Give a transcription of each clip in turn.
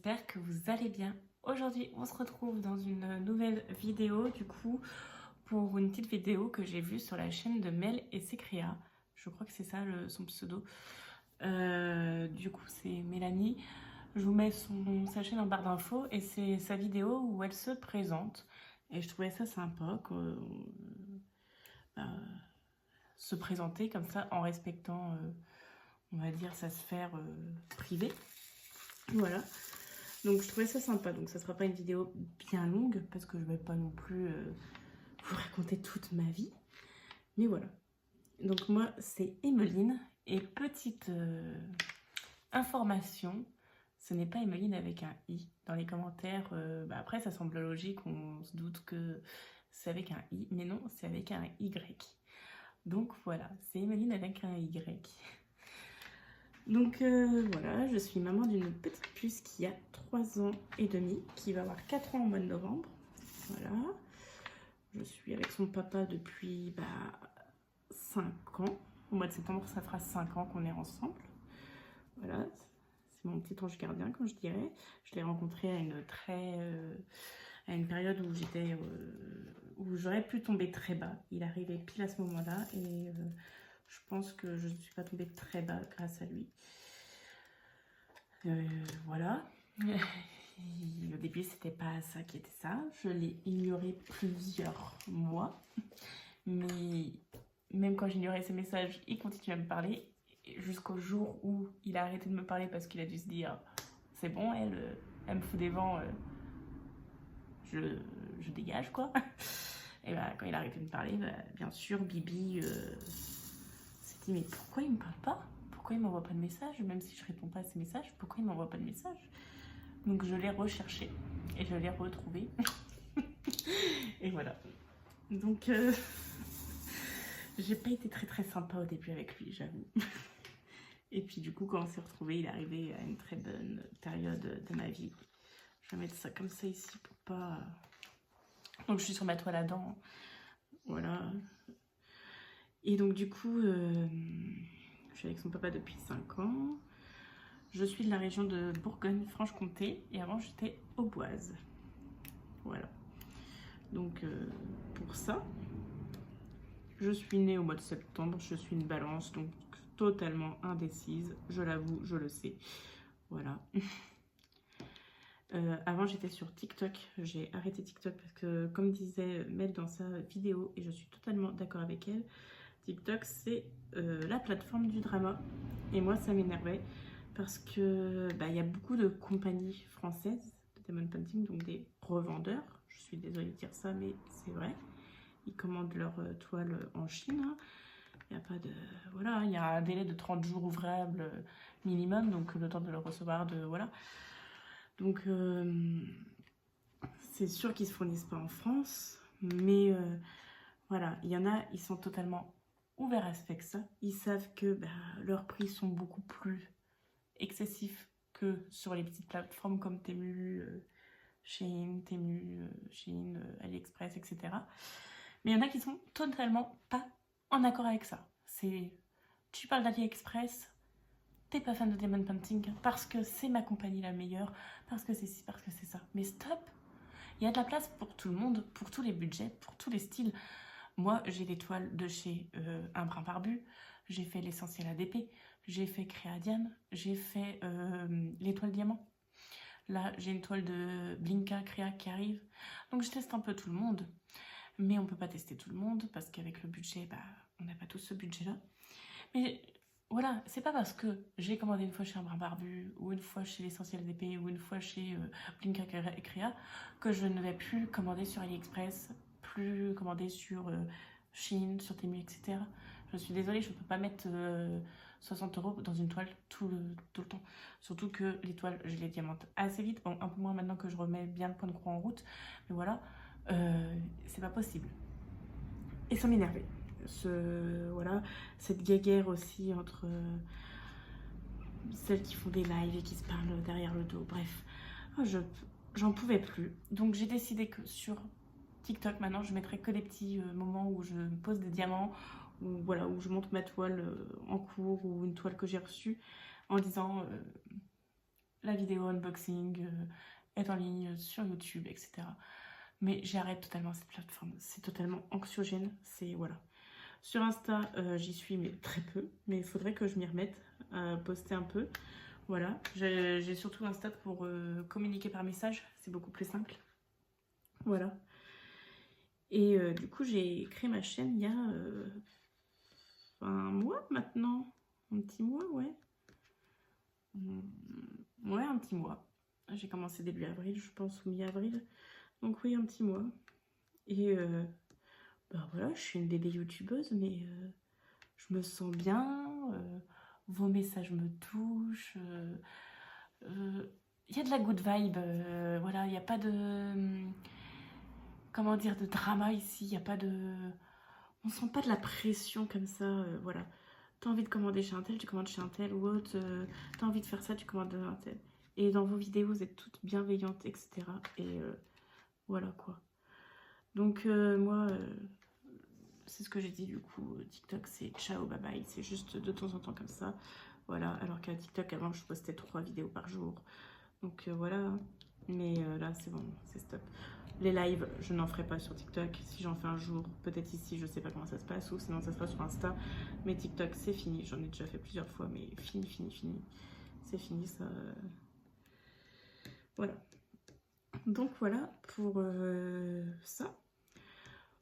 j'espère que vous allez bien. Aujourd'hui, on se retrouve dans une nouvelle vidéo, du coup, pour une petite vidéo que j'ai vue sur la chaîne de Mel et Secria. Je crois que c'est ça son pseudo. Du coup, c'est Mélanie. Je vous mets sa chaîne en barre d'infos et c'est sa vidéo où elle se présente. Et je trouvais ça sympa se présenter comme ça en respectant, on va dire, sa sphère privée. Voilà. Donc je trouvais ça sympa, donc ça sera pas une vidéo bien longue parce que je vais pas non plus vous raconter toute ma vie, mais voilà. Donc moi c'est Emeline et petite information, ce n'est pas Emeline avec un i. Dans les commentaires, après ça semble logique, on se doute que c'est avec un i, mais non, c'est avec un y. Donc voilà, c'est Emeline avec un y. Donc voilà, je suis maman d'une petite puce qui a 3 ans et demi, qui va avoir 4 ans au mois de novembre. Voilà. Je suis avec son papa depuis 5 ans. Au mois de septembre, ça fera 5 ans qu'on est ensemble. Voilà, c'est mon petit ange gardien, comme je dirais. Je l'ai rencontré à une période où j'aurais pu tomber très bas. Il arrivait pile à ce moment-là et je pense que je ne suis pas tombée très bas grâce à lui. Voilà. Au début, c'était pas ça qui était ça. Je l'ai ignoré plusieurs mois. Mais même quand j'ignorais ses messages, il continuait à me parler. Jusqu'au jour où il a arrêté de me parler parce qu'il a dû se dire c'est bon, elle me fout des vents, je dégage quoi. Et quand il a arrêté de me parler, bien sûr, Bibi s'est dit mais pourquoi il me parle pas? Pourquoi il m'envoie pas de message? Même si je réponds pas à ses messages, pourquoi il m'envoie pas de message? Donc je l'ai recherché et je l'ai retrouvé. Et voilà. Donc j'ai pas été très sympa au début avec lui, j'avoue. Et puis du coup, quand on s'est retrouvés, il est arrivé à une très bonne période de ma vie. Je vais mettre ça comme ça ici pour pas... Donc je suis sur ma toile à dents. Voilà. Et donc du coup, je suis avec son papa depuis 5 ans. Je suis de la région de Bourgogne-Franche-Comté et avant j'étais auboise. Voilà. Donc pour ça, je suis née au mois de septembre, je suis une balance, donc totalement indécise, je l'avoue, je le sais. Voilà. Avant j'étais sur TikTok, j'ai arrêté TikTok parce que comme disait Mel dans sa vidéo, et je suis totalement d'accord avec elle, TikTok c'est la plateforme du drama. Et moi ça m'énervait parce que y a beaucoup de compagnies françaises de diamond painting, donc des revendeurs. Je suis désolée de dire ça, mais c'est vrai. Ils commandent leur toile en Chine. Il n'y a pas de... Voilà, il y a un délai de 30 jours ouvrables minimum, donc le temps de le recevoir, voilà. Donc c'est sûr qu'ils ne se fournissent pas en France, mais voilà, il y en a, ils sont totalement ouverts à ce fait que ça. Ils savent que leurs prix sont beaucoup plus excessifs que sur les petites plateformes comme Temu, Shein, AliExpress, etc. Mais il y en a qui sont totalement pas en accord avec ça. Tu parles d'AliExpress, t'es pas fan de diamond painting parce que c'est ma compagnie la meilleure, parce que c'est ci, parce que c'est ça. Mais stop! Il y a de la place pour tout le monde, pour tous les budgets, pour tous les styles. Moi, j'ai des toiles de chez Un Brin Barbu, j'ai fait l'essentiel ADP, j'ai fait Créadiane, j'ai fait l'étoile diamant. Là, j'ai une toile de Blinka Créa qui arrive. Donc, je teste un peu tout le monde. Mais on peut pas tester tout le monde parce qu'avec le budget, on n'a pas tous ce budget-là. Mais voilà, c'est pas parce que j'ai commandé une fois chez Un Brin Barbu, ou une fois chez l'essentiel d'épée, ou une fois chez Blinka Créa, que je ne vais plus commander sur AliExpress, plus commander sur Shein, sur Temu, etc. Je suis désolée, je ne peux pas mettre 60 € dans une toile tout le temps. Surtout que les toiles, je les diamante assez vite. Bon, un peu moins maintenant que je remets bien le point de croix en route. Mais voilà, c'est pas possible. Et ça m'énervait. Voilà, cette guéguerre aussi entre celles qui font des lives et qui se parlent derrière le dos. Bref, j'en pouvais plus. Donc j'ai décidé que sur TikTok, maintenant, je mettrai que des petits moments où je pose des diamants, ou voilà, où je montre ma toile en cours ou une toile que j'ai reçue en disant la vidéo unboxing est en ligne sur YouTube, etc. Mais j'arrête totalement cette plateforme. C'est totalement anxiogène. C'est voilà. Sur Insta, j'y suis mais très peu. Mais il faudrait que je m'y remette à poster un peu. Voilà. J'ai surtout Insta pour communiquer par message. C'est beaucoup plus simple. Voilà. Et du coup, j'ai créé ma chaîne il y a un mois maintenant. Un petit mois, ouais. Ouais, un petit mois. J'ai commencé début avril, je pense, ou mi-avril. Donc oui, un petit mois. Et bah voilà, je suis une bébé youtubeuse, mais je me sens bien. Vos messages me touchent. Il y a de la good vibe. Voilà, il n'y a pas de... comment dire, de drama ici. Il n'y a pas de... On sent pas de la pression comme ça. Voilà. T'as envie de commander chez un tel, tu commandes chez un tel ou autre. T'as envie de faire ça, tu commandes un tel. Et dans vos vidéos, vous êtes toutes bienveillantes, etc. Et voilà quoi. Donc moi, c'est ce que j'ai dit du coup. TikTok, c'est ciao, bye bye. C'est juste de temps en temps comme ça. Voilà. Alors qu'à TikTok, avant, je postais 3 vidéos par jour. Donc voilà. Mais là, c'est bon, c'est stop. Les lives, je n'en ferai pas sur TikTok. Si j'en fais un jour, peut-être ici, je sais pas comment ça se passe. Ou sinon, ça sera sur Insta. Mais TikTok, c'est fini. J'en ai déjà fait plusieurs fois. Mais fini, fini, fini. C'est fini, ça. Voilà. Donc voilà pour ça.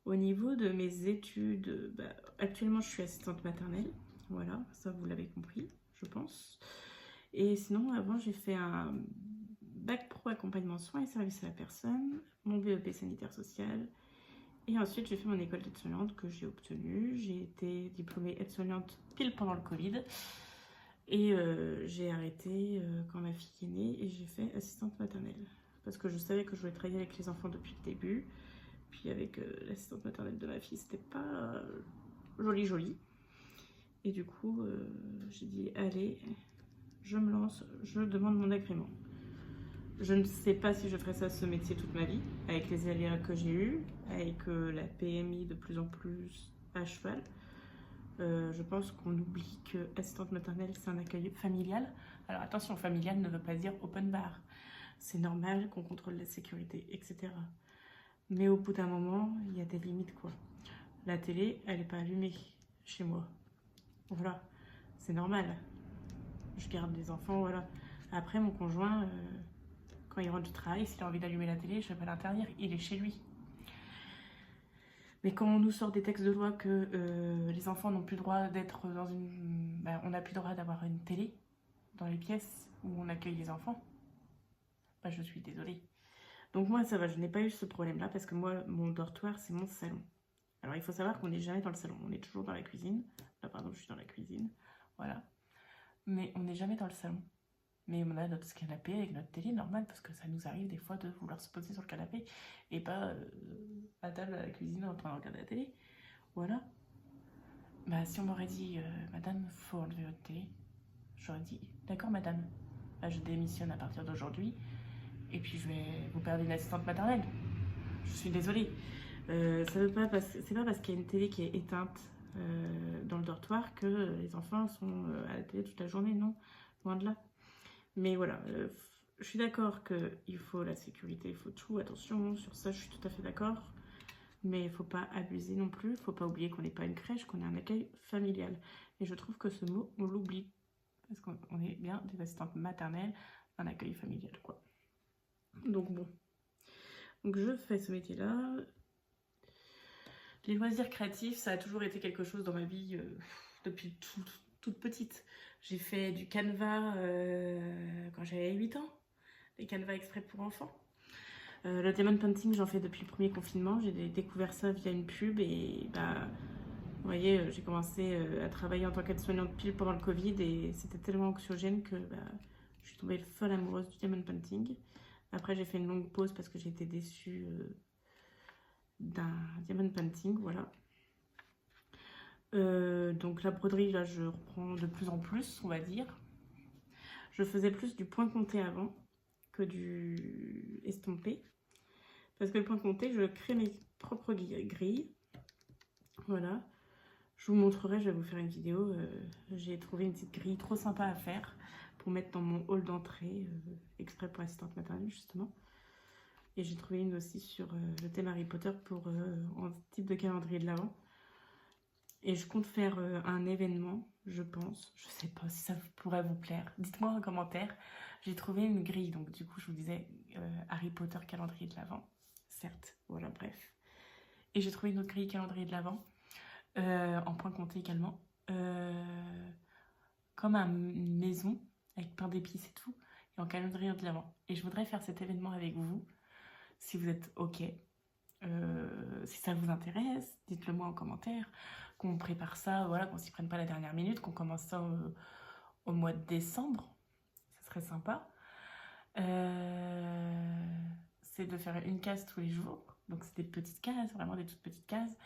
Au niveau de mes études, bah, actuellement je suis assistante maternelle. Voilà, ça vous l'avez compris, je pense. Et sinon, avant j'ai fait un bac pro accompagnement soins et services à la personne, mon BEP sanitaire social. Et ensuite j'ai fait mon école d'aide-soignante que j'ai obtenue. J'ai été diplômée aide-soignante pile pendant le Covid. Et j'ai arrêté quand ma fille est née et j'ai fait assistante maternelle. Parce que je savais que je voulais travailler avec les enfants depuis le début. Puis avec l'assistante maternelle de ma fille, c'était pas joli joli. Et du coup, j'ai dit, allez, je me lance, je demande mon agrément. Je ne sais pas si je ferai ça, ce métier, toute ma vie, avec les aléas que j'ai eus, avec la PMI de plus en plus à cheval. Je pense qu'on oublie que assistante maternelle, c'est un accueil familial. Alors attention, familial ne veut pas dire open bar. C'est normal qu'on contrôle la sécurité, etc. Mais au bout d'un moment, il y a des limites, quoi. La télé, elle n'est pas allumée chez moi. Voilà, c'est normal. Je garde les enfants, voilà. Après, mon conjoint, quand il rentre du travail, s'il a envie d'allumer la télé, je ne vais pas l'interdire, il est chez lui. Mais quand on nous sort des textes de loi que les enfants n'ont plus le droit d'être dans une... Ben, on n'a plus le droit d'avoir une télé dans les pièces où on accueille les enfants, ben, je suis désolée. Donc moi, ça va, je n'ai pas eu ce problème-là parce que moi, mon dortoir, c'est mon salon. Alors, il faut savoir qu'on n'est jamais dans le salon, on est toujours dans la cuisine. Là, par exemple, je suis dans la cuisine, voilà. Mais on n'est jamais dans le salon. Mais on a notre canapé avec notre télé, normal, parce que ça nous arrive des fois de vouloir se poser sur le canapé et pas à table à la cuisine en train de regarder la télé. Voilà. Bah, si on m'aurait dit, madame, faut enlever votre télé, j'aurais dit, d'accord, madame. Là, je démissionne à partir d'aujourd'hui et puis je vais vous perdre une assistante maternelle. Je suis désolée. C'est pas parce qu'il y a une télé qui est éteinte dans le dortoir que les enfants sont à la télé toute la journée, non, loin de là. Mais voilà, je suis d'accord qu'il faut la sécurité, il faut tout, attention, sur ça je suis tout à fait d'accord. Mais il ne faut pas abuser non plus, il ne faut pas oublier qu'on n'est pas une crèche, qu'on est un accueil familial. Et je trouve que ce mot, on l'oublie. Parce qu'on est bien des assistantes maternelles, un accueil familial, quoi. Donc bon. Donc je fais ce métier-là. Les loisirs créatifs, ça a toujours été quelque chose dans ma vie depuis toute petite. J'ai fait du canevas quand j'avais 8 ans, des canevas exprès pour enfants. Le diamond painting, j'en fais depuis le premier confinement. J'ai découvert ça via une pub et bah, vous voyez, j'ai commencé à travailler en tant qu'aide-soignante pile pendant le Covid et c'était tellement anxiogène que bah, je suis tombée folle amoureuse du diamond painting. Après, j'ai fait une longue pause parce que j'ai été déçue d'un diamond painting, voilà. Donc la broderie, là, je reprends de plus en plus, on va dire. Je faisais plus du point compté avant que du estompé. Parce que le point compté, je crée mes propres grilles. Voilà. Je vous montrerai, je vais vous faire une vidéo. J'ai trouvé une petite grille trop sympa à faire pour mettre dans mon hall d'entrée, exprès pour assistante maternelle justement. Et j'ai trouvé une aussi sur le thème Harry Potter pour en type de calendrier de l'Avent. Et je compte faire un événement, je pense. Je sais pas si ça pourrait vous plaire. Dites-moi en commentaire. J'ai trouvé une grille, donc du coup je vous disais Harry Potter calendrier de l'Avent. Certes, voilà, bref. Et j'ai trouvé une autre grille calendrier de l'Avent, en point compté également. Comme une maison, avec pain d'épices et tout, et en calendrier de l'Avent. Et je voudrais faire cet événement avec vous, si vous êtes OK. Si ça vous intéresse, dites-le moi en commentaire, qu'on prépare ça, voilà, qu'on s'y prenne pas la dernière minute, qu'on commence ça au mois de décembre, ça serait sympa. C'est de faire une case tous les jours, donc c'est des petites cases, vraiment des toutes petites cases,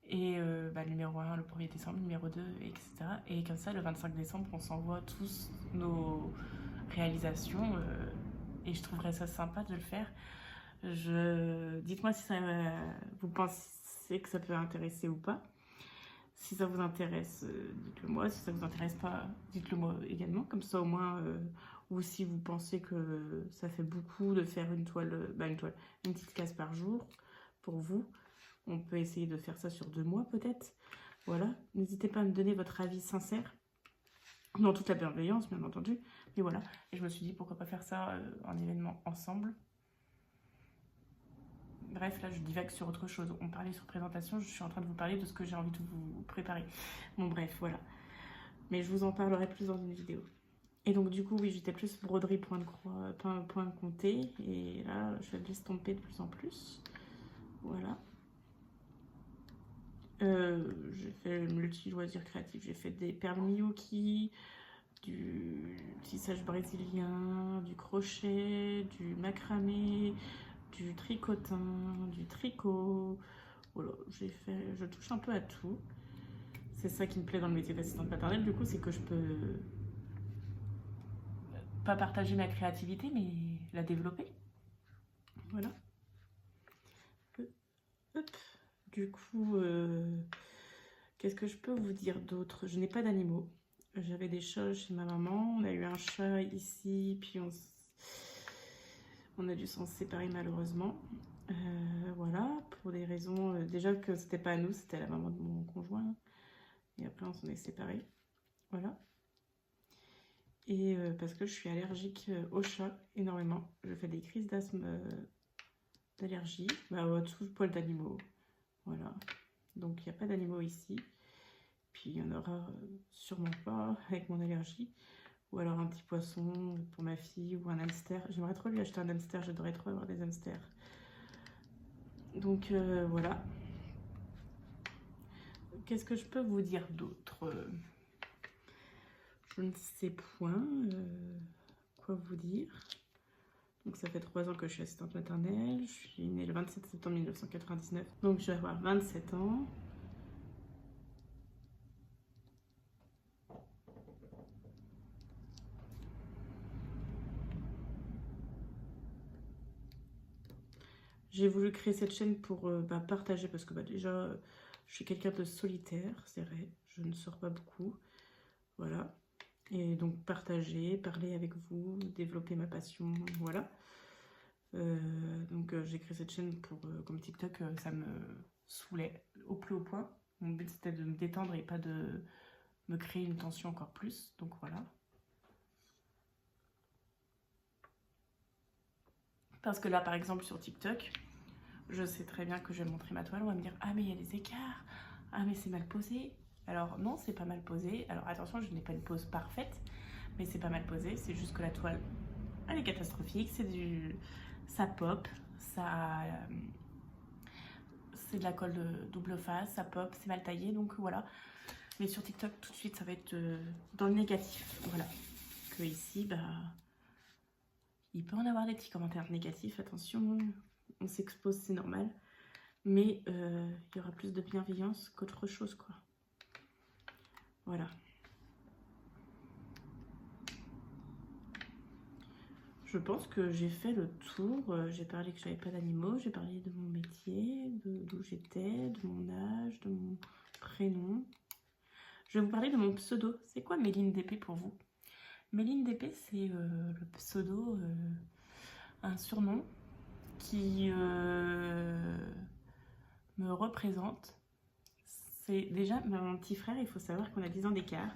et le numéro 1, le 1er décembre, le numéro 2, etc. Et comme ça, le 25 décembre, on s'envoie tous nos réalisations, et je trouverais ça sympa de le faire. Dites-moi si ça, vous pensez que ça peut intéresser ou pas. Si ça vous intéresse, dites-le moi. Si ça vous intéresse pas, dites-le moi également. Comme ça au moins, ou si vous pensez que ça fait beaucoup de faire une petite case par jour pour vous, on peut essayer de faire ça sur 2 mois peut-être. Voilà. N'hésitez pas à me donner votre avis sincère, dans toute la bienveillance bien entendu. Mais voilà. Et je me suis dit pourquoi pas faire ça en événement ensemble. Bref, là, je divague sur autre chose. On parlait sur présentation, je suis en train de vous parler de ce que j'ai envie de vous préparer. Bon, bref, voilà. Mais je vous en parlerai plus dans une vidéo. Et donc, du coup, oui, j'étais plus broderie point de croix, point compté. Et là, je vais l'estomper de plus en plus. Voilà. J'ai fait multi-loisirs créatifs. J'ai fait des perles Miyuki, du tissage brésilien, du crochet, du macramé, du tricotin, du tricot. Voilà, je touche un peu à tout. C'est ça qui me plaît dans le métier d'assistante maternelle, du coup, c'est que je peux pas partager ma créativité, mais la développer. Voilà. Hop. Du coup, qu'est-ce que je peux vous dire d'autre? Je n'ai pas d'animaux. J'avais des chats chez ma maman. On a eu un chat ici, puis on a dû s'en séparer malheureusement. Voilà, pour des raisons... déjà que c'était pas à nous, c'était à la maman de mon conjoint. Et après, on s'en est séparés. Voilà. Et parce que je suis allergique aux chats énormément. Je fais des crises d'asthme, d'allergie. À tout poil d'animaux. Voilà. Donc, il n'y a pas d'animaux ici. Puis, il y en aura sûrement pas avec mon allergie. Ou alors un petit poisson pour ma fille ou un hamster. J'aimerais trop lui acheter un hamster. J'adorerais trop avoir des hamsters. Donc, voilà. Qu'est-ce que je peux vous dire d'autre? Je ne sais point quoi vous dire. Donc ça fait 3 ans que je suis assistante maternelle. Je suis née le 27 septembre 1999. Donc je vais avoir 27 ans. J'ai voulu créer cette chaîne pour partager parce que déjà je suis quelqu'un de solitaire, c'est vrai. Je ne sors pas beaucoup. Voilà. Et donc partager, parler avec vous, développer ma passion, voilà. Donc j'ai créé cette chaîne pour, comme TikTok, ça me saoulait au plus haut point. Mon but c'était de me détendre et pas de me créer une tension encore plus, donc voilà. Parce que là par exemple sur TikTok, je sais très bien que je vais montrer ma toile, on va me dire ah mais il y a des écarts, ah mais c'est mal posé. Alors non, c'est pas mal posé. Alors attention, je n'ai pas une pose parfaite, mais c'est pas mal posé, c'est juste que la toile elle est catastrophique, ça pop, c'est de la colle de double face, ça pop, c'est mal taillé, donc voilà. Mais sur TikTok, tout de suite, ça va être dans le négatif, voilà. Que ici, il peut en avoir des petits commentaires négatifs, attention, on s'expose, c'est normal. Mais il y aura plus de bienveillance qu'autre chose, quoi. Voilà. Je pense que j'ai fait le tour. J'ai parlé que j'avais pas d'animaux, j'ai parlé de mon métier, d'où j'étais, de mon âge, de mon prénom. Je vais vous parler de mon pseudo. C'est quoi Méline DP pour vous? Méline DP, c'est le pseudo, un surnom qui me représente. C'est déjà mon petit frère, il faut savoir qu'on a 10 ans d'écart.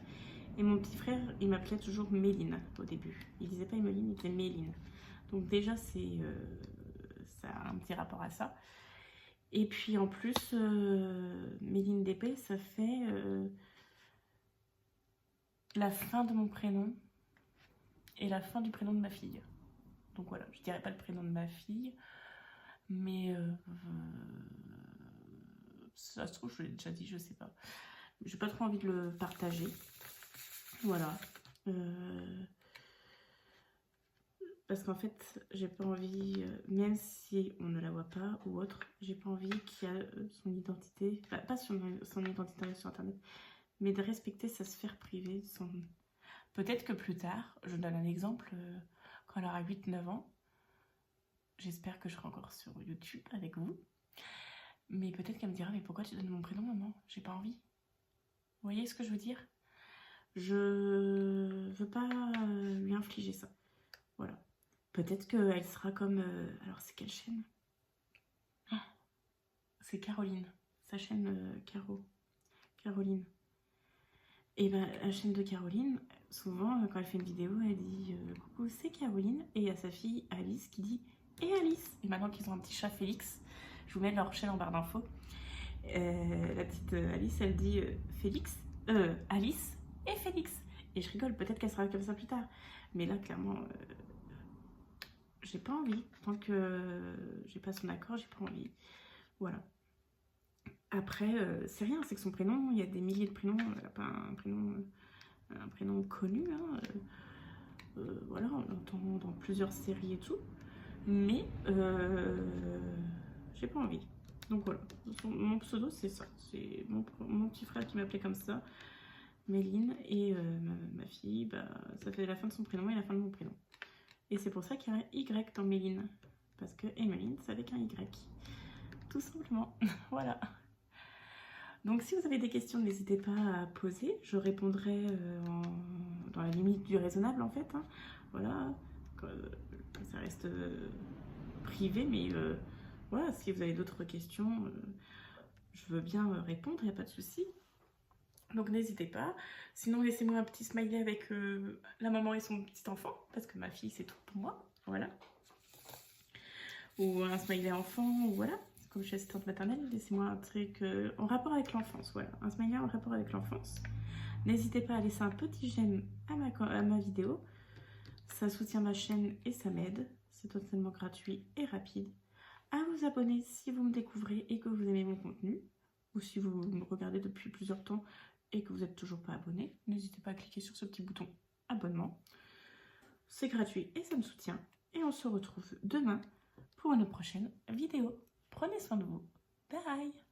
Et mon petit frère, il m'appelait toujours Méline au début. Il disait pas Emeline, il disait Méline. Donc déjà, ça a un petit rapport à ça. Et puis en plus, Méline DP, ça fait la fin de mon prénom et la fin du prénom de ma fille. Donc voilà, je dirais pas le prénom de ma fille, mais ça se trouve, je l'ai déjà dit, je sais pas. J'ai pas trop envie de le partager. Voilà. Parce qu'en fait, j'ai pas envie, même si on ne la voit pas ou autre, j'ai pas envie qu'il y ait son identité, enfin, pas son identité sur internet, mais de respecter sa sphère privée. Peut-être que plus tard, je donne un exemple, quand elle aura 8-9 ans, j'espère que je serai encore sur YouTube avec vous, mais peut-être qu'elle me dira, mais pourquoi tu donnes mon prénom, maman? J'ai pas envie. Vous voyez ce que je veux dire? Je veux pas lui infliger ça. Voilà. Peut-être qu'elle sera comme... alors, c'est quelle chaîne? Oh, c'est Caroline. Sa chaîne Caroline. Et ben, la chaîne de Caroline, souvent, quand elle fait une vidéo, elle dit coucou, c'est Caroline. Et il y a sa fille Alice qui dit et Alice. Et maintenant qu'ils ont un petit chat Félix, je vous mets leur chaîne en barre d'infos. La petite Alice, elle dit Alice et Félix. Et je rigole, peut-être qu'elle sera comme ça plus tard. Mais là, clairement, j'ai pas envie. Tant que j'ai pas son accord, j'ai pas envie. Voilà. Après, c'est rien, c'est que son prénom, il y a des milliers de prénoms. Elle n'a pas un prénom connu. Hein. Voilà, on l'entend dans plusieurs séries et tout. Mais j'ai pas envie. Donc voilà, mon pseudo c'est ça. C'est mon petit frère qui m'appelait comme ça, Méline. Et ma fille, bah, ça fait la fin de son prénom et la fin de mon prénom. Et c'est pour ça qu'il y a un Y dans Méline. Parce que Emeline, c'est avec un Y. Tout simplement. Voilà. Donc si vous avez des questions, n'hésitez pas à poser. Je répondrai dans la limite du raisonnable en fait. Hein. Voilà. Ça reste privé, mais voilà, si vous avez d'autres questions, je veux bien répondre, il n'y a pas de souci. Donc n'hésitez pas. Sinon, laissez-moi un petit smiley avec la maman et son petit enfant, parce que ma fille, c'est tout pour moi. Voilà. Ou un smiley enfant, ou voilà. Comme je suis assistante maternelle, laissez-moi un truc en rapport avec l'enfance. Voilà, un smiley en rapport avec l'enfance. N'hésitez pas à laisser un petit j'aime à ma vidéo. Ça soutient ma chaîne et ça m'aide. C'est totalement gratuit et rapide. À vous abonner si vous me découvrez et que vous aimez mon contenu. Ou si vous me regardez depuis plusieurs temps et que vous n'êtes toujours pas abonné. N'hésitez pas à cliquer sur ce petit bouton abonnement. C'est gratuit et ça me soutient. Et on se retrouve demain pour une prochaine vidéo. Prenez soin de vous. Bye!